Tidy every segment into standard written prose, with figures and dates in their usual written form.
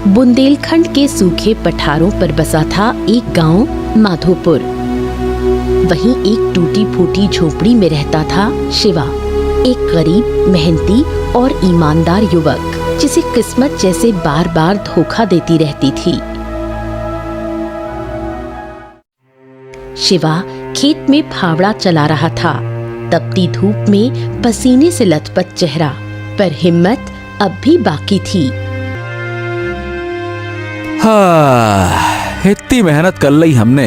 बुंदेलखंड के सूखे पठारों पर बसा था एक गांव माधोपुर। वहीं एक टूटी फूटी झोपड़ी में रहता था शिवा, एक गरीब, मेहनती और ईमानदार युवक जिसे किस्मत जैसे बार बार धोखा देती रहती थी। शिवा खेत में फावड़ा चला रहा था, तपती धूप में पसीने से लथपथ चेहरा, पर हिम्मत अब भी बाकी थी। इतनी मेहनत कर ली हमने,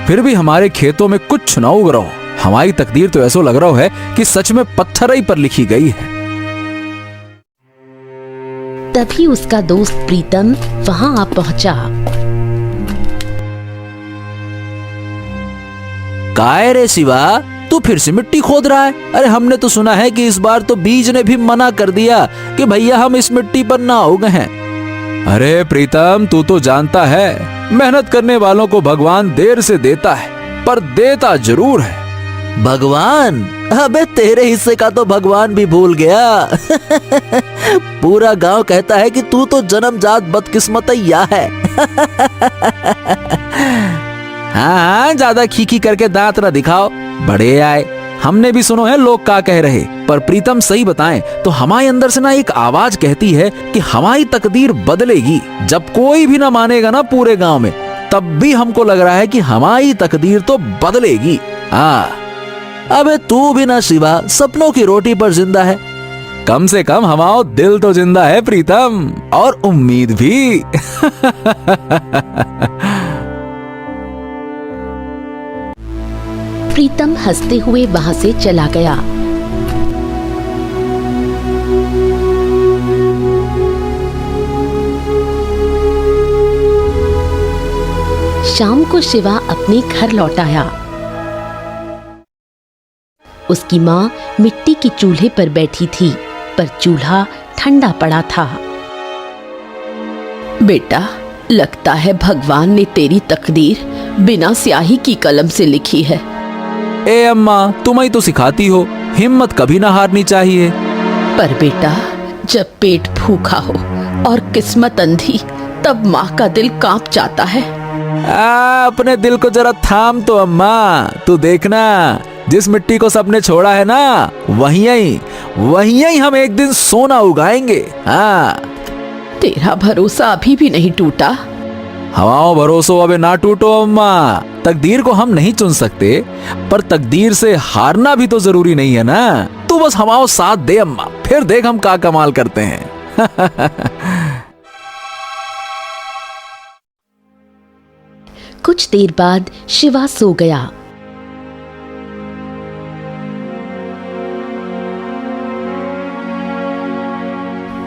फिर भी हमारे खेतों में कुछ ना उग रहा। हमारी तकदीर तो ऐसा लग रहा है कि सच में पत्थर ही पर लिखी गई है। तभी उसका दोस्त प्रीतम वहां आ पहुंचा। काय रे शिवा, तू फिर से मिट्टी खोद रहा है? अरे हमने तो सुना है कि इस बार तो बीज ने भी मना कर दिया कि भैया हम इस मिट्टी पर ना उगे हैं। अरे प्रीतम, तू तो जानता है मेहनत करने वालों को भगवान देर से देता है, पर देता जरूर है। भगवान? अबे तेरे हिस्से का तो भगवान भी भूल गया। पूरा गांव कहता है कि तू तो जन्मजात बदकिस्मतैया है। हाँ, ज्यादा खीखी करके दांत न दिखाओ, बड़े आए। हमने भी सुनो है लोग क्या कह रहे, पर प्रीतम सही बताएं तो हमारे अंदर से ना एक आवाज कहती है कि हमारी तकदीर बदलेगी। जब कोई भी ना मानेगा ना पूरे गांव में, तब भी हमको लग रहा है कि हमारी तकदीर तो बदलेगी। हाँ, अबे तू भी ना शिवा सपनों की रोटी पर जिंदा है। कम से कम हमारा दिल तो जिंदा है प्रीतम, और उम्मीद भी। प्रीतम हंसते हुए वहां से चला गया। शाम को शिवा अपने घर लौट आया। उसकी माँ मिट्टी की चूल्हे पर बैठी थी, पर चूल्हा ठंडा पड़ा था। बेटा, लगता है भगवान ने तेरी तकदीर बिना स्याही की कलम से लिखी है। ए अम्मा, तुम ही तो सिखाती हो, हिम्मत कभी ना हारनी चाहिए। पर बेटा, जब पेट भूखा हो और किस्मत अंधी, तब माँ का दिल कांप जाता है। अपने दिल को जरा थाम तो अम्मा। तू देखना, जिस मिट्टी को सबने छोड़ा है ना, वहीं हम एक दिन सोना उगाएंगे। हाँ, तेरा भरोसा अभी भी नहीं टूटा? हमारा भरोसा अबे ना टूटो अम्मा। तकदीर को हम नहीं चुन सकते, पर तकदीर से हारना भी तो जरूरी नहीं है ना। तू बस हमारा साथ दे अम्मा, फिर देख हम क्या कमाल करते हैं। कुछ देर बाद शिवा सो गया।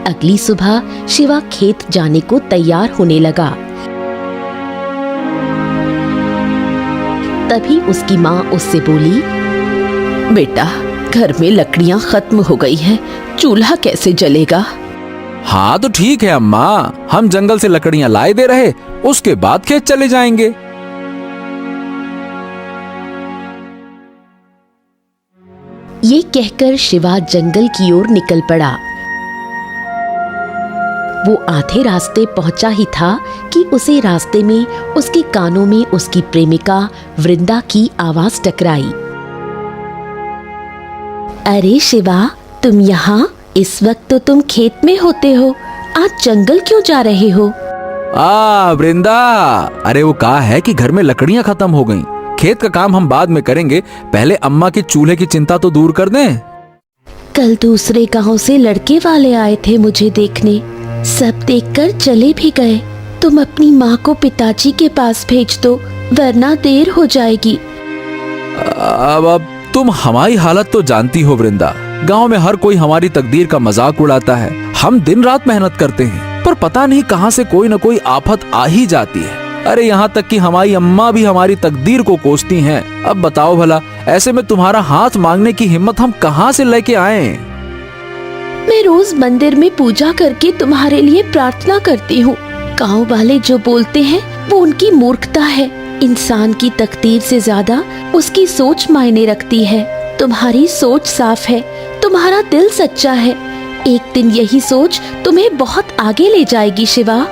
अगली सुबह शिवा खेत जाने को तैयार होने लगा। तभी उसकी माँ उससे बोली, बेटा, घर में लकड़ियाँ खत्म हो गई हैं, चूल्हा कैसे जलेगा? हाँ तो ठीक है अम्मा, हम जंगल से लकड़ियाँ लाए दे रहे, उसके बाद खेत चले जाएंगे। ये कहकर शिवा जंगल की ओर निकल पड़ा। वो आधे रास्ते पहुंचा ही था कि उसे रास्ते में उसके कानों में उसकी प्रेमिका वृंदा की आवाज टकराई। अरे शिवा, तुम यहाँ? इस वक्त तो तुम खेत में होते हो, आज जंगल क्यों जा रहे हो? वृंदा, अरे वो कहा है कि घर में लकड़ियाँ खत्म हो गईं। खेत का काम हम बाद में करेंगे, पहले अम्मा के चूल्हे की चिंता तो दूर कर दें। कल दूसरे गांव से लड़के वाले आए थे मुझे देखने, सब देखकर चले भी गए। तुम अपनी माँ को पिताजी के पास भेज दो, वरना देर हो जाएगी। अब तुम हमारी हालत तो जानती हो वृंदा, गांव में हर कोई हमारी तकदीर का मजाक उड़ाता है। हम दिन रात मेहनत करते हैं, पर पता नहीं कहां से कोई न कोई आफत आ ही जाती है। अरे यहाँ तक कि हमारी अम्मा भी हमारी तकदीर को कोसती हैं। अब बताओ भला, ऐसे में तुम्हारा हाथ मांगने की हिम्मत हम कहां से लेके आए? मैं रोज मंदिर में पूजा करके तुम्हारे लिए प्रार्थना करती हूँ। गाँव वाले जो बोलते हैं वो उनकी मूर्खता है। इंसान की तकदीर से ज्यादा उसकी सोच मायने रखती है। तुम्हारी सोच साफ है, तुम्हारा दिल सच्चा है। एक दिन यही सोच तुम्हें बहुत आगे ले जाएगी शिवा।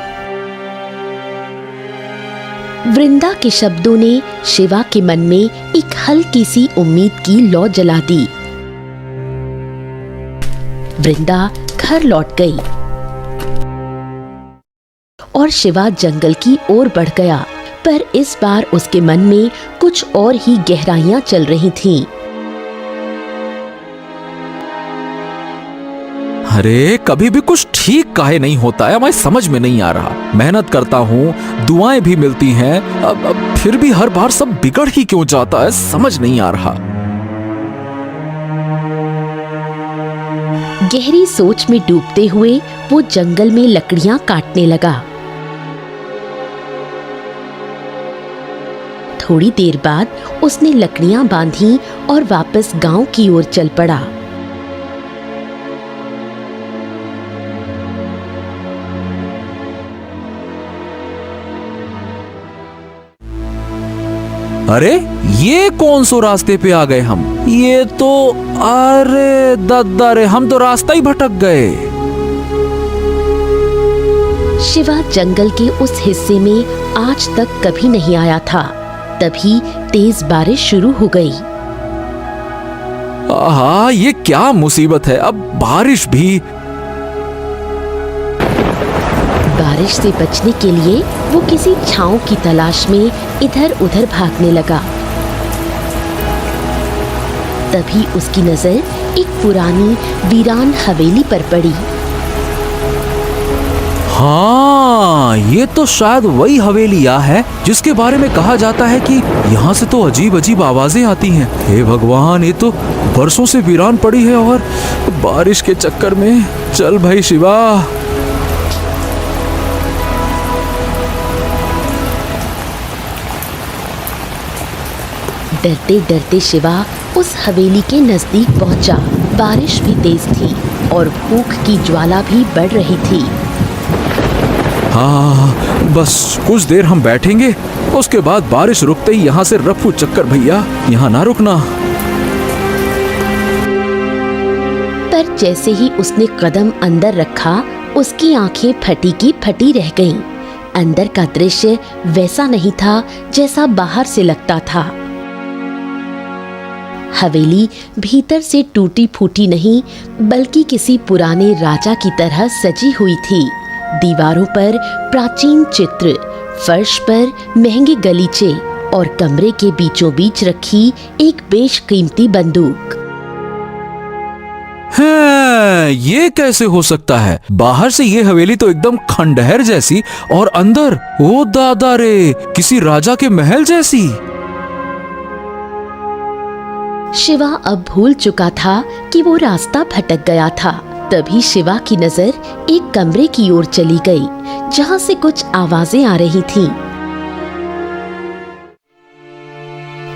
वृंदा के शब्दों ने शिवा के मन में एक हल्की सी उम्मीद की लौ जला दी। वृंदा घर लौट गई और शिवा जंगल की ओर बढ़ गया, पर इस बार उसके मन में कुछ और ही गहराइयां चल रही थीं। अरे कभी भी कुछ ठीक काहे नहीं होता है, मैं समझ में नहीं आ रहा। मेहनत करता हूँ, दुआएं भी मिलती हैं, अब फिर भी हर बार सब बिगड़ ही क्यों जाता है, समझ नहीं आ रहा। गहरी सोच में डूबते हुए वो जंगल में लकड़ियां काटने लगा। थोड़ी देर बाद उसने लकड़ियां बांधी और वापस गांव की ओर चल पड़ा। अरे ये कौन सो रास्ते पे आ गए हम? ये तो, अरे दद्दा रे, हम तो रास्ता ही भटक गए। शिवा जंगल के उस हिस्से में आज तक कभी नहीं आया था। तभी तेज बारिश शुरू हो गई। आहा, ये क्या मुसीबत है, अब बारिश भी। बारिश से बचने के लिए वो किसी छांव की तलाश में इधर उधर भागने लगा। तभी उसकी नजर एक पुरानी वीरान हवेली पर पड़ी। हाँ, ये तो शायद वही हवेलिया है जिसके बारे में कहा जाता है कि यहाँ से तो अजीब अजीब आवाजें आती हैं। हे भगवान, ये तो बरसों से वीरान पड़ी है और बारिश के चक्कर में। चल भाई शिवा। डरते डरते शिवा उस हवेली के नजदीक पहुंचा। बारिश भी तेज थी और भूख की ज्वाला भी बढ़ रही थी। हाँ, बस कुछ देर हम बैठेंगे, उसके बाद बारिश रुकते ही यहाँ से रफू चक्कर भैया, यहाँ ना रुकना। पर जैसे ही उसने कदम अंदर रखा, उसकी आंखें फटी की फटी रह गईं। अंदर का दृश्य वैसा नहीं था जैसा बाहर से लगता था। हवेली भीतर से टूटी फूटी नहीं, बल्कि किसी पुराने राजा की तरह सजी हुई थी। दीवारों पर प्राचीन चित्र, फर्श पर महंगे गलीचे और कमरे के बीचों बीच रखी एक बेशकीमती बंदूक। है, ये कैसे हो सकता है? बाहर से ये हवेली तो एकदम खंडहर जैसी और अंदर, ओ दादा रे, किसी राजा के महल जैसी। शिवा अब भूल चुका था कि वो रास्ता भटक गया था। तभी शिवा की नजर एक कमरे की ओर चली गई, जहां से कुछ आवाजें आ रही थीं।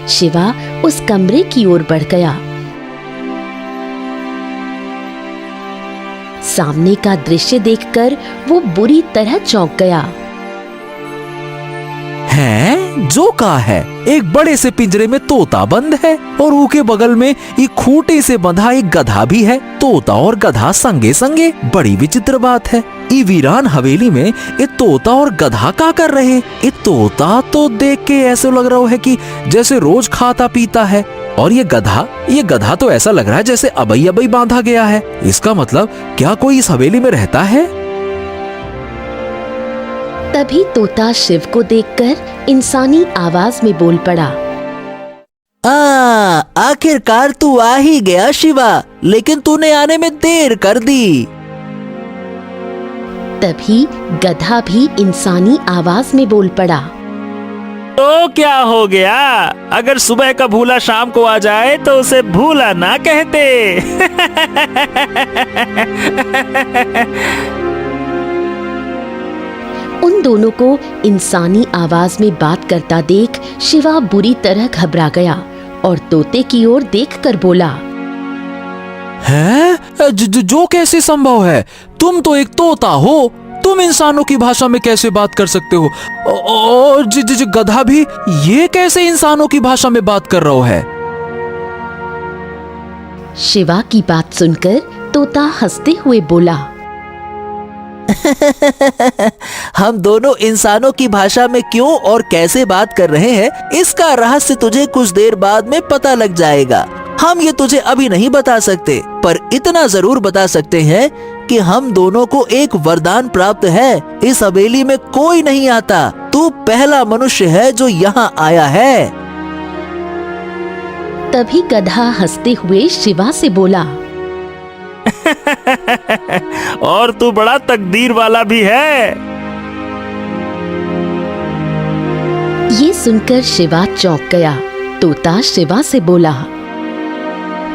शिवा उस कमरे की ओर बढ़ गया। सामने का दृश्य देखकर वो बुरी तरह चौंक गया। है जो का है, एक बड़े से पिंजरे में तोता बंद है और ऊके बगल में एक खूंटे से बंधा एक गधा भी है। तोता और गधा संगे संगे, बड़ी विचित्र बात है। ये वीरान हवेली में ये तोता और गधा का कर रहे? ये तोता तो देख के ऐसे लग रहा है कि जैसे रोज खाता पीता है, और ये गधा तो ऐसा लग रहा है जैसे अबई अबई बांधा गया है। इसका मतलब क्या कोई इस हवेली में रहता है? तभी तोता शिव को देखकर इंसानी आवाज में बोल पड़ा। आखिरकार तू आ ही गया शिवा, लेकिन तूने आने में देर कर दी। तभी गधा भी इंसानी आवाज में बोल पड़ा। तो क्या हो गया? अगर सुबह का भूला शाम को आ जाए तो उसे भूला ना कहते। उन दोनों को इंसानी आवाज में बात करता देख शिवा बुरी तरह घबरा गया और तोते की ओर देखकर बोला, है? जो कैसे संभव है? तुम तो एक तोता हो, तुम इंसानों की भाषा में कैसे बात कर सकते हो? और गधा भी ये कैसे इंसानों की भाषा में बात कर रहा है? शिवा की बात सुनकर तोता हंसते हुए बोला, हम दोनों इंसानों की भाषा में क्यों और कैसे बात कर रहे हैं, इसका रहस्य तुझे कुछ देर बाद में पता लग जाएगा। हम ये तुझे अभी नहीं बता सकते, पर इतना जरूर बता सकते हैं कि हम दोनों को एक वरदान प्राप्त है। इस हवेली में कोई नहीं आता, तू पहला मनुष्य है जो यहाँ आया है। तभी गधा हंसते हुए शिवा से बोला, और तू बड़ा तकदीर वाला भी है। ये सुनकर शिवा चौंक गया। तोता शिवा से बोला,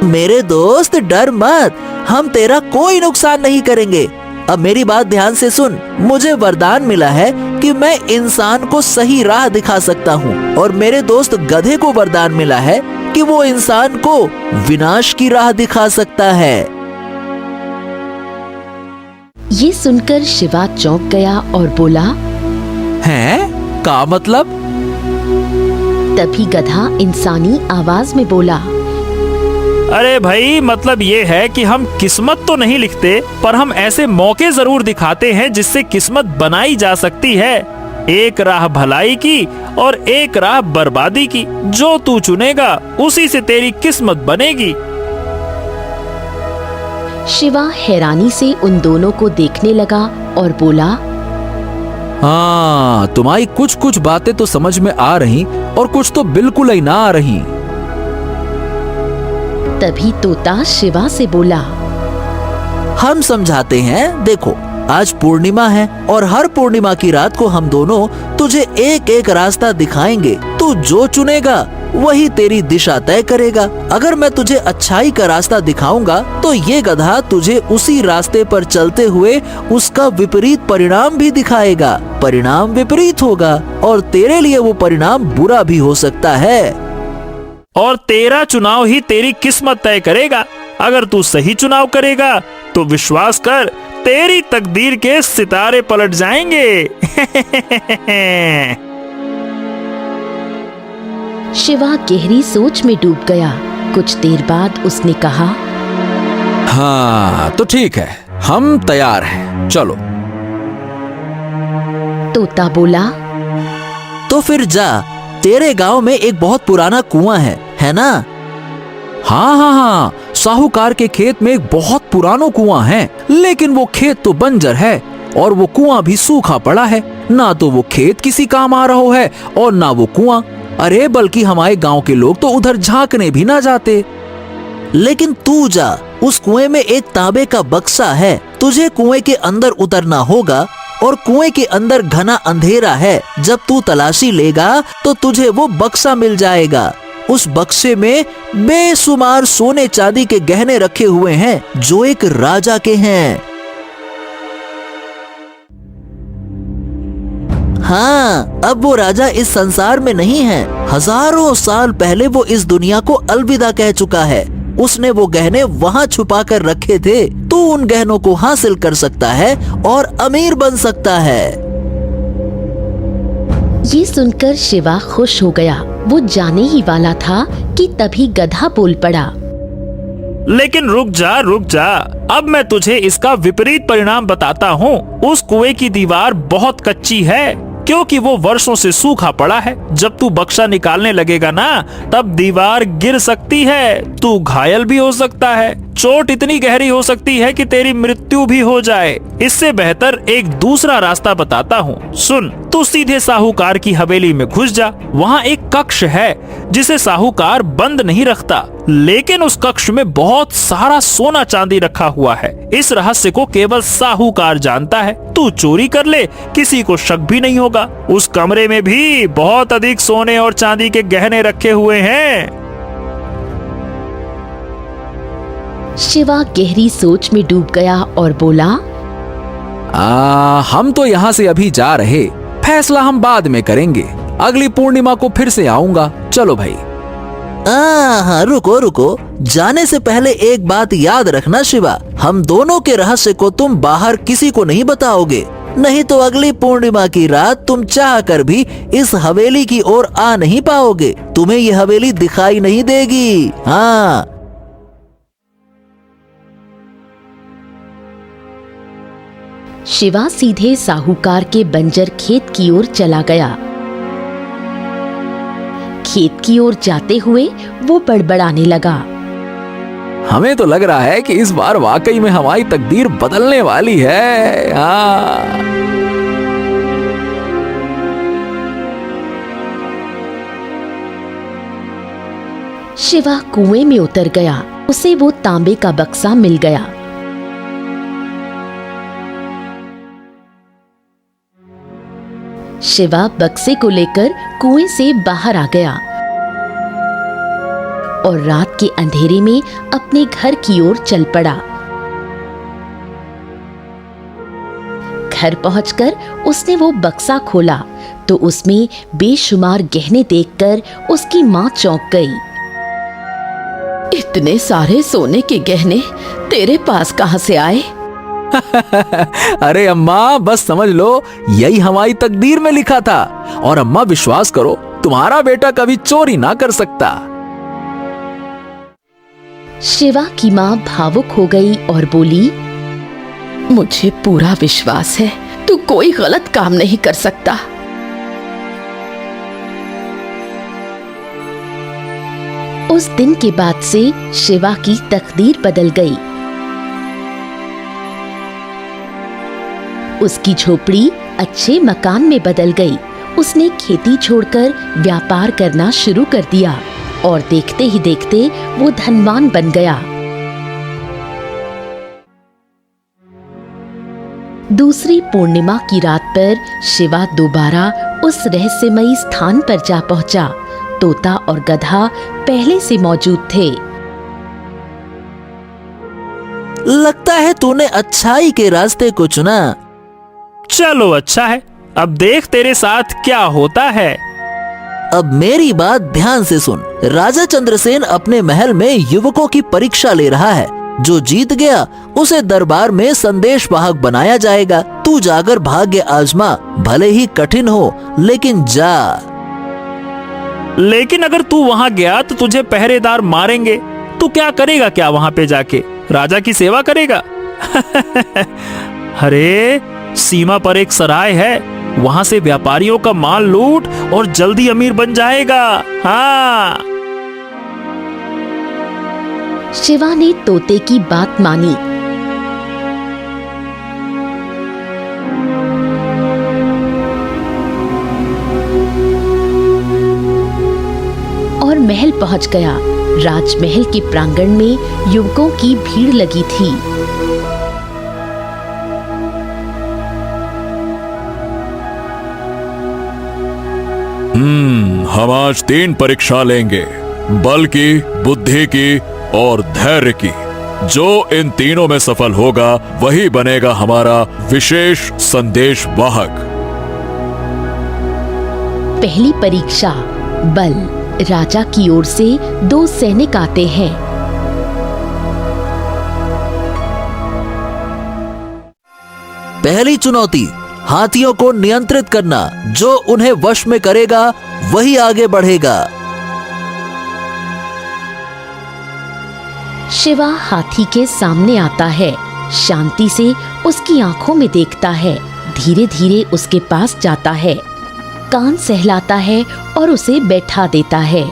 मेरे दोस्त डर मत, हम तेरा कोई नुकसान नहीं करेंगे। अब मेरी बात ध्यान से सुन, मुझे वरदान मिला है कि मैं इंसान को सही राह दिखा सकता हूँ, और मेरे दोस्त गधे को वरदान मिला है कि वो इंसान को विनाश की राह दिखा सकता है। ये सुनकर शिवा चौंक गया और बोला, हैं? का मतलब? तभी गधा इंसानी आवाज में बोला, अरे भाई, मतलब ये है कि हम किस्मत तो नहीं लिखते, पर हम ऐसे मौके जरूर दिखाते हैं जिससे किस्मत बनाई जा सकती है। एक राह भलाई की और एक राह बर्बादी की। जो तू चुनेगा उसी से तेरी किस्मत बनेगी। शिवा हैरानी से उन दोनों को देखने लगा और बोला, हाँ, तुम्हारी कुछ कुछ बातें तो समझ में आ रही और कुछ तो बिल्कुल ही ना आ रही। तभी तोता शिवा से बोला, हम समझाते हैं। देखो, आज पूर्णिमा है और हर पूर्णिमा की रात को हम दोनों तुझे एक एक रास्ता दिखाएंगे। तू जो चुनेगा वही तेरी दिशा तय करेगा। अगर मैं तुझे अच्छाई का रास्ता दिखाऊंगा तो ये गधा तुझे उसी रास्ते पर चलते हुए उसका विपरीत परिणाम भी दिखाएगा। परिणाम विपरीत होगा और तेरे लिए वो परिणाम बुरा भी हो सकता है। और तेरा चुनाव ही तेरी किस्मत तय करेगा। अगर तू सही चुनाव करेगा तो विश्वास कर, तेरी तकदीर के सितारे पलट जाएंगे। शिवा गहरी सोच में डूब गया। कुछ देर बाद उसने कहा, हाँ, तो ठीक है, हम तैयार हैं, चलो। तोता बोला, तो फिर जा, तेरे गांव में एक बहुत पुराना कुआं है ना? हाँ हाँ हाँ, साहूकार के खेत में एक बहुत पुराना कुआं है, लेकिन वो खेत तो बंजर है और वो कुआं भी सूखा पड़ा है। ना तो वो खेत किसी काम आ रहा है और ना वो कुआं। अरे बल्कि हमारे गांव के लोग तो उधर झांकने भी ना जाते। लेकिन तू जा, उस कुएं में एक तांबे का बक्सा है। तुझे कुएं के अंदर उतरना होगा और कुएं के अंदर घना अंधेरा है। जब तू तलाशी लेगा तो तुझे वो बक्सा मिल जाएगा। उस बक्से में बेशुमार सोने चांदी के गहने रखे हुए हैं जो एक राजा के हैं। हाँ, अब वो राजा इस संसार में नहीं है। हजारों साल पहले वो इस दुनिया को अलविदा कह चुका है। उसने वो गहने वहाँ छुपा कर रखे थे। तू उन गहनों को हासिल कर सकता है और अमीर बन सकता है। ये सुनकर शिवा खुश हो गया। वो जाने ही वाला था कि तभी गधा बोल पड़ा, लेकिन रुक जा, अब मैं तुझे इसका विपरीत परिणाम बताता हूँ। उस कुएं की दीवार बहुत कच्ची है, क्योंकि वो वर्षों से सूखा पड़ा है। जब तू बक्सा निकालने लगेगा ना, तब दीवार गिर सकती है, तू घायल भी हो सकता है। चोट इतनी गहरी हो सकती है कि तेरी मृत्यु भी हो जाए। इससे बेहतर एक दूसरा रास्ता बताता हूँ, सुन। तू सीधे साहूकार की हवेली में घुस जा। वहाँ एक कक्ष है जिसे साहूकार बंद नहीं रखता, लेकिन उस कक्ष में बहुत सारा सोना चांदी रखा हुआ है। इस रहस्य को केवल साहूकार जानता है। तू चोरी कर ले, किसी को शक भी नहीं होगा। उस कमरे में भी बहुत अधिक सोने और चांदी के गहने रखे हुए हैं। शिवा गहरी सोच में डूब गया और बोला, हम तो यहाँ से अभी जा रहे, फैसला हम बाद में करेंगे। अगली पूर्णिमा को फिर से आऊंगा। चलो भाई। हाँ, रुको, जाने से पहले एक बात याद रखना शिवा, हम दोनों के रहस्य को तुम बाहर किसी को नहीं बताओगे, नहीं तो अगली पूर्णिमा की रात तुम चाह कर भी इस हवेली की ओर आ नहीं पाओगे। तुम्हें ये हवेली दिखाई नहीं देगी। हाँ। शिवा सीधे साहूकार के बंजर खेत की ओर चला गया। खेत की ओर जाते हुए वो बड़बड़ाने लगा। हमें तो लग रहा है कि इस बार वाकई में हमारी तकदीर बदलने वाली है। हाँ। शिवा कुएं में उतर गया। उसे वो तांबे का बक्सा मिल गया। शिवा बक्से को लेकर कुएं से बाहर आ गया और रात के अंधेरे में अपने घर की ओर चल पड़ा। घर पहुंचकर उसने वो बक्सा खोला तो उसमें बेशुमार गहने देखकर उसकी मां चौंक गई। इतने सारे सोने के गहने तेरे पास कहां से आए? अरे अम्मा, बस समझ लो यही हमारी तकदीर में लिखा था। और अम्मा विश्वास करो, तुम्हारा बेटा कभी चोरी ना कर सकता। शिवा की मां भावुक हो गई और बोली, मुझे पूरा विश्वास है तू कोई गलत काम नहीं कर सकता। उस दिन के बाद से शिवा की तकदीर बदल गई। उसकी झोपड़ी अच्छे मकान में बदल गई। उसने खेती छोड़कर व्यापार करना शुरू कर दिया और देखते ही देखते वो धनवान बन गया। दूसरी पूर्णिमा की रात पर शिवा दोबारा उस रहस्यमयी स्थान पर जा पहुंचा। तोता और गधा पहले से मौजूद थे। लगता है तूने अच्छाई के रास्ते को चुना। चलो अच्छा है, अब देख तेरे साथ क्या होता है। अब मेरी बात ध्यान से सुन। राजा चंद्रसेन अपने महल में युवकों की परीक्षा ले रहा है। जो जीत गया उसे दरबार में संदेश वाहक बनाया जाएगा। तू जाकर भाग्य आजमा, भले ही कठिन हो, लेकिन जा। लेकिन अगर तू वहां गया तो तुझे पहरेदार मारेंगे। तू क्या करेगा? क्या वहां पे जाके राजा की सेवा करेगा? अरे सीमा पर एक सराय है, वहां से व्यापारियों का माल लूट और जल्दी अमीर बन जाएगा। हाँ। शिवा ने तोते की बात मानी। और महल पहुंच गया। राजमहल के प्रांगण में युवकों की भीड़ लगी थी। हम आज 3 परीक्षा लेंगे, बल की, बुद्धि की और धैर्य की। जो इन तीनों में सफल होगा वही बनेगा हमारा विशेष संदेश वाहक। पहली परीक्षा बल। राजा की ओर से 2 सैनिक आते हैं। पहली चुनौती, हाथियों को नियंत्रित करना। जो उन्हें वश में करेगा वही आगे बढ़ेगा। शिवा हाथी के सामने आता है। शांति से उसकी आंखों में देखता है। धीरे धीरे उसके पास जाता है, कान सहलाता है और उसे बैठा देता है।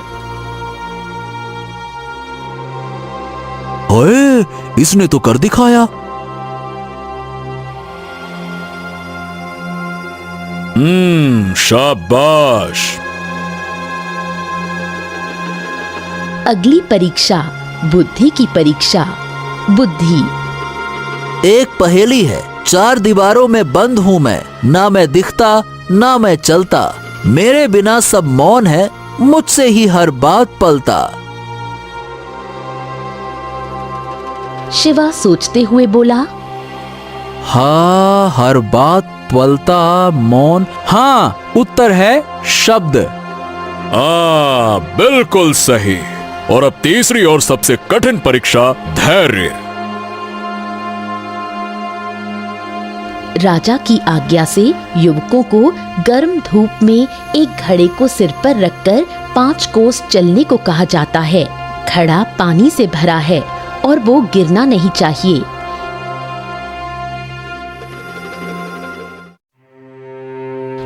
ओए, इसने तो कर दिखाया। शाबाश। अगली परीक्षा बुद्धि की परीक्षा। बुद्धि। एक पहेली है। 4 दीवारों में बंद हूँ मैं, ना मैं दिखता ना मैं चलता। मेरे बिना सब मौन है, मुझसे ही हर बात पलता। शिवा सोचते हुए बोला, हाँ, हर बात पलता, मौन। हाँ, उत्तर है शब्द। बिल्कुल सही। और अब तीसरी और सबसे कठिन परीक्षा, धैर्य। राजा की आज्ञा से युवकों को गर्म धूप में एक घड़े को सिर पर रखकर 5 कोस चलने को कहा जाता है। घड़ा पानी से भरा है और वो गिरना नहीं चाहिए।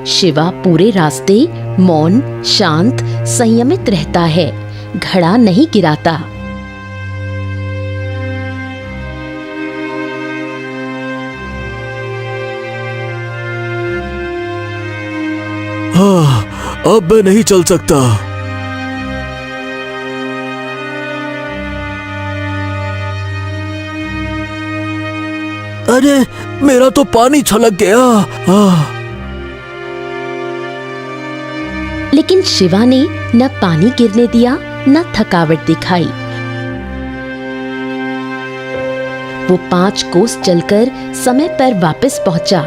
शिवा पूरे रास्ते मौन, शांत, संयमित रहता है, घड़ा नहीं गिराता। अब मैं नहीं चल सकता। अरे मेरा तो पानी छलक गया। लेकिन शिवा ने न पानी गिरने दिया न थकावट दिखाई। वो 5 कोस चलकर समय पर वापस पहुंचा।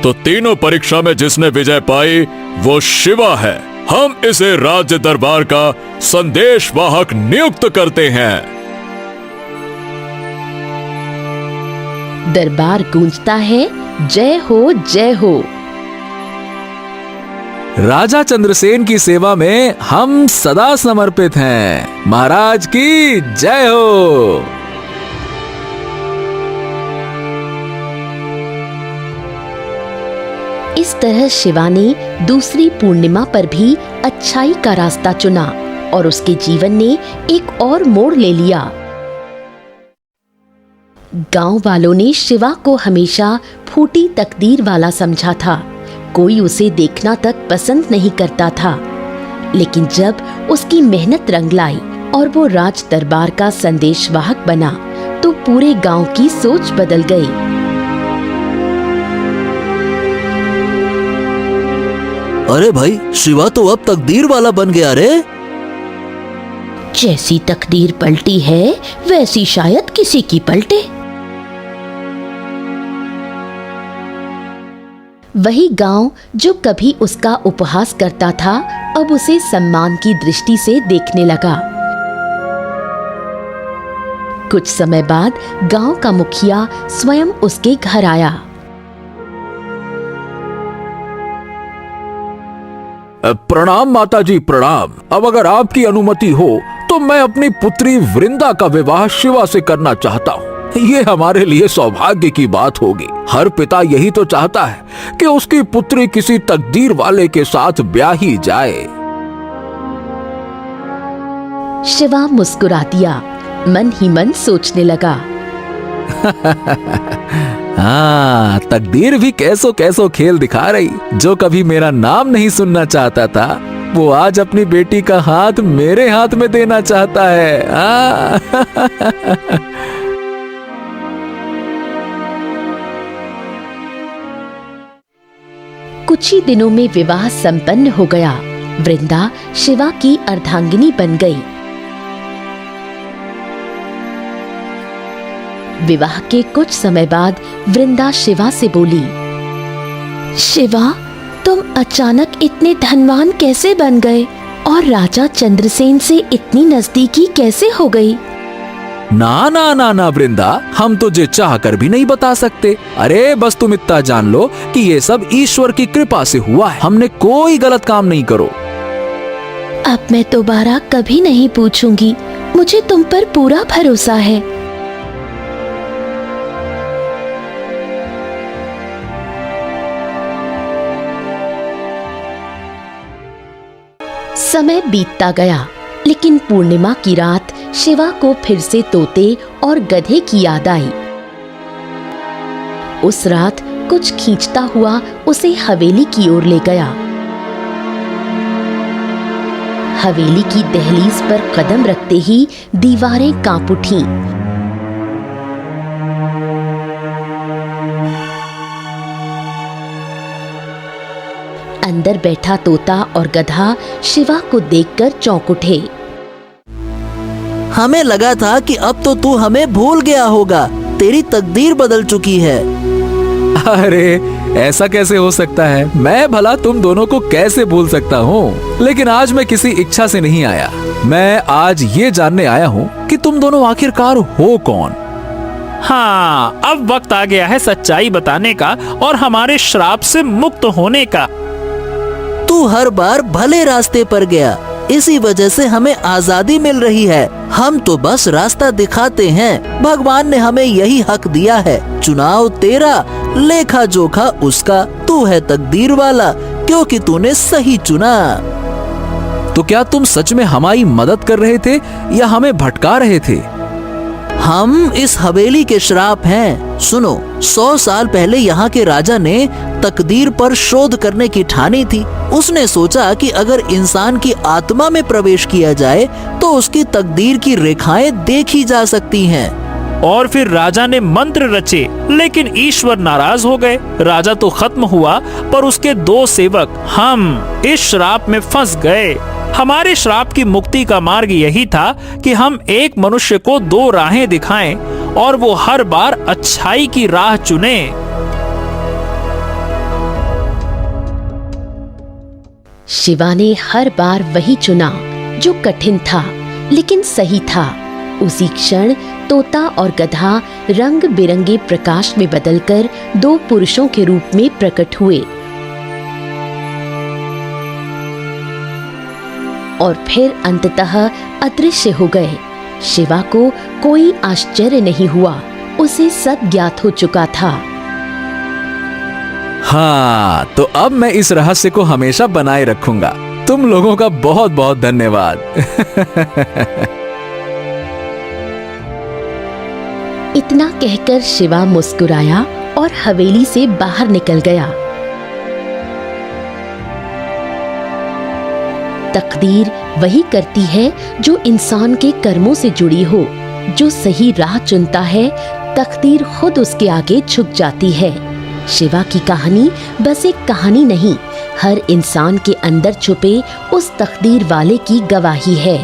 तो तीनों परीक्षा में जिसने विजय पाई वो शिवा है। हम इसे राज्य दरबार का संदेशवाहक नियुक्त करते हैं। दरबार गूंजता है, जय हो जय हो। राजा चंद्रसेन की सेवा में हम सदा समर्पित हैं। महाराज की जय हो। इस तरह शिवा ने दूसरी पूर्णिमा पर भी अच्छाई का रास्ता चुना और उसके जीवन ने एक और मोड़ ले लिया। गांव वालों ने शिवा को हमेशा फूटी तकदीर वाला समझा था। कोई उसे देखना तक पसंद नहीं करता था। लेकिन जब उसकी मेहनत रंग लाई और वो राज दरबार का संदेशवाहक बना तो पूरे गांव की सोच बदल गई। अरे भाई, शिवा तो अब तकदीर वाला बन गया रे। जैसी तकदीर पलटी है वैसी शायद किसी की पलटे। वही गांव जो कभी उसका उपहास करता था अब उसे सम्मान की दृष्टि से देखने लगा। कुछ समय बाद गांव का मुखिया स्वयं उसके घर आया। प्रणाम माताजी, प्रणाम। अब अगर आपकी अनुमति हो तो मैं अपनी पुत्री वृंदा का विवाह शिवा से करना चाहता हूँ। ये हमारे लिए सौभाग्य की बात होगी। हर पिता यही तो चाहता है कि उसकी पुत्री किसी तकदीर वाले के साथ ब्याही जाए। शिवा मुस्कुरा दिया, मन ही मन सोचने लगा। हाँ, तकदीर भी कैसो कैसो खेल दिखा रही। जो कभी मेरा नाम नहीं सुनना चाहता था वो आज अपनी बेटी का हाथ मेरे हाथ में देना चाहता है। हाँ। कुछ ही दिनों में विवाह संपन्न हो गया। वृंदा शिवा की अर्धांगिनी बन गई। विवाह के कुछ समय बाद वृंदा शिवा से बोली, शिवा, तुम अचानक इतने धनवान कैसे बन गए और राजा चंद्रसेन से इतनी नजदीकी कैसे हो गई? ना ना ना ना वृंदा, हम तुझे चाह कर भी नहीं बता सकते। अरे बस तुम इतना जान लो कि ये सब ईश्वर की कृपा से हुआ है। हमने कोई गलत काम नहीं करो। अब मैं दोबारा कभी नहीं पूछूंगी। मुझे तुम पर पूरा भरोसा है। समय बीतता गया, लेकिन पूर्णिमा की रात शिवा को फिर से तोते और गधे की याद आई। उस रात कुछ खींचता हुआ उसे हवेली की ओर ले गया। हवेली की दहलीज पर कदम रखते ही दीवारें कांप उठीं। अंदर बैठा तोता और गधा शिवा को देखकर चौंक उठे। हमें लगा था कि अब तो तू हमें भूल गया होगा। तेरी तकदीर बदल चुकी है। अरे ऐसा कैसे हो सकता है? मैं भला तुम दोनों को कैसे भूल सकता हूँ? लेकिन आज मैं किसी इच्छा से नहीं आया। मैं आज ये जानने आया हूँ कि तुम दोनों आखिरकार हो कौन। हाँ, अब वक्त आ गया है सच्चाई बताने का और हमारे श्राप से मुक्त होने का। तू हर बार भले रास्ते पर गया, इसी वजह से हमें आजादी मिल रही है। हम तो बस रास्ता दिखाते हैं। भगवान ने हमें यही हक दिया है। चुनाव तेरा, लेखा जोखा उसका। तू है तकदीर वाला, क्योंकि तूने सही चुना। तो क्या तुम सच में हमारी मदद कर रहे थे या हमें भटका रहे थे? हम इस हवेली के श्राप हैं। सुनो, 100 साल पहले यहाँ के राजा ने तकदीर पर शोध करने की ठानी थी। उसने सोचा कि अगर इंसान की आत्मा में प्रवेश किया जाए तो उसकी तकदीर की रेखाएं देखी जा सकती हैं। और फिर राजा ने मंत्र रचे, लेकिन ईश्वर नाराज हो गए। राजा तो खत्म हुआ, पर उसके 2 सेवक हम इस श्राप में फंस गए। हमारे श्राप की मुक्ति का मार्ग यही था कि हम एक मनुष्य को 2 राहें दिखाएं और वो हर बार अच्छाई की राह चुने। शिवा ने हर बार वही चुना जो कठिन था लेकिन सही था। उसी क्षण तोता और गधा रंग बिरंगे प्रकाश में बदलकर 2 पुरुषों के रूप में प्रकट हुए और फिर अंततः अदृश्य हो गए। शिवा को कोई आश्चर्य नहीं हुआ, उसे सब ज्ञात हो चुका था। हाँ, तो अब मैं इस रहस्य को हमेशा बनाए रखूंगा। तुम लोगों का बहुत बहुत धन्यवाद। इतना कहकर शिवा मुस्कुराया और हवेली से बाहर निकल गया। तकदीर वही करती है जो इंसान के कर्मों से जुड़ी हो। जो सही राह चुनता है, तकदीर खुद उसके आगे झुक जाती है। शिवा की कहानी बस एक कहानी नहीं, हर इंसान के अंदर छुपे उस तकदीर वाले की गवाही है।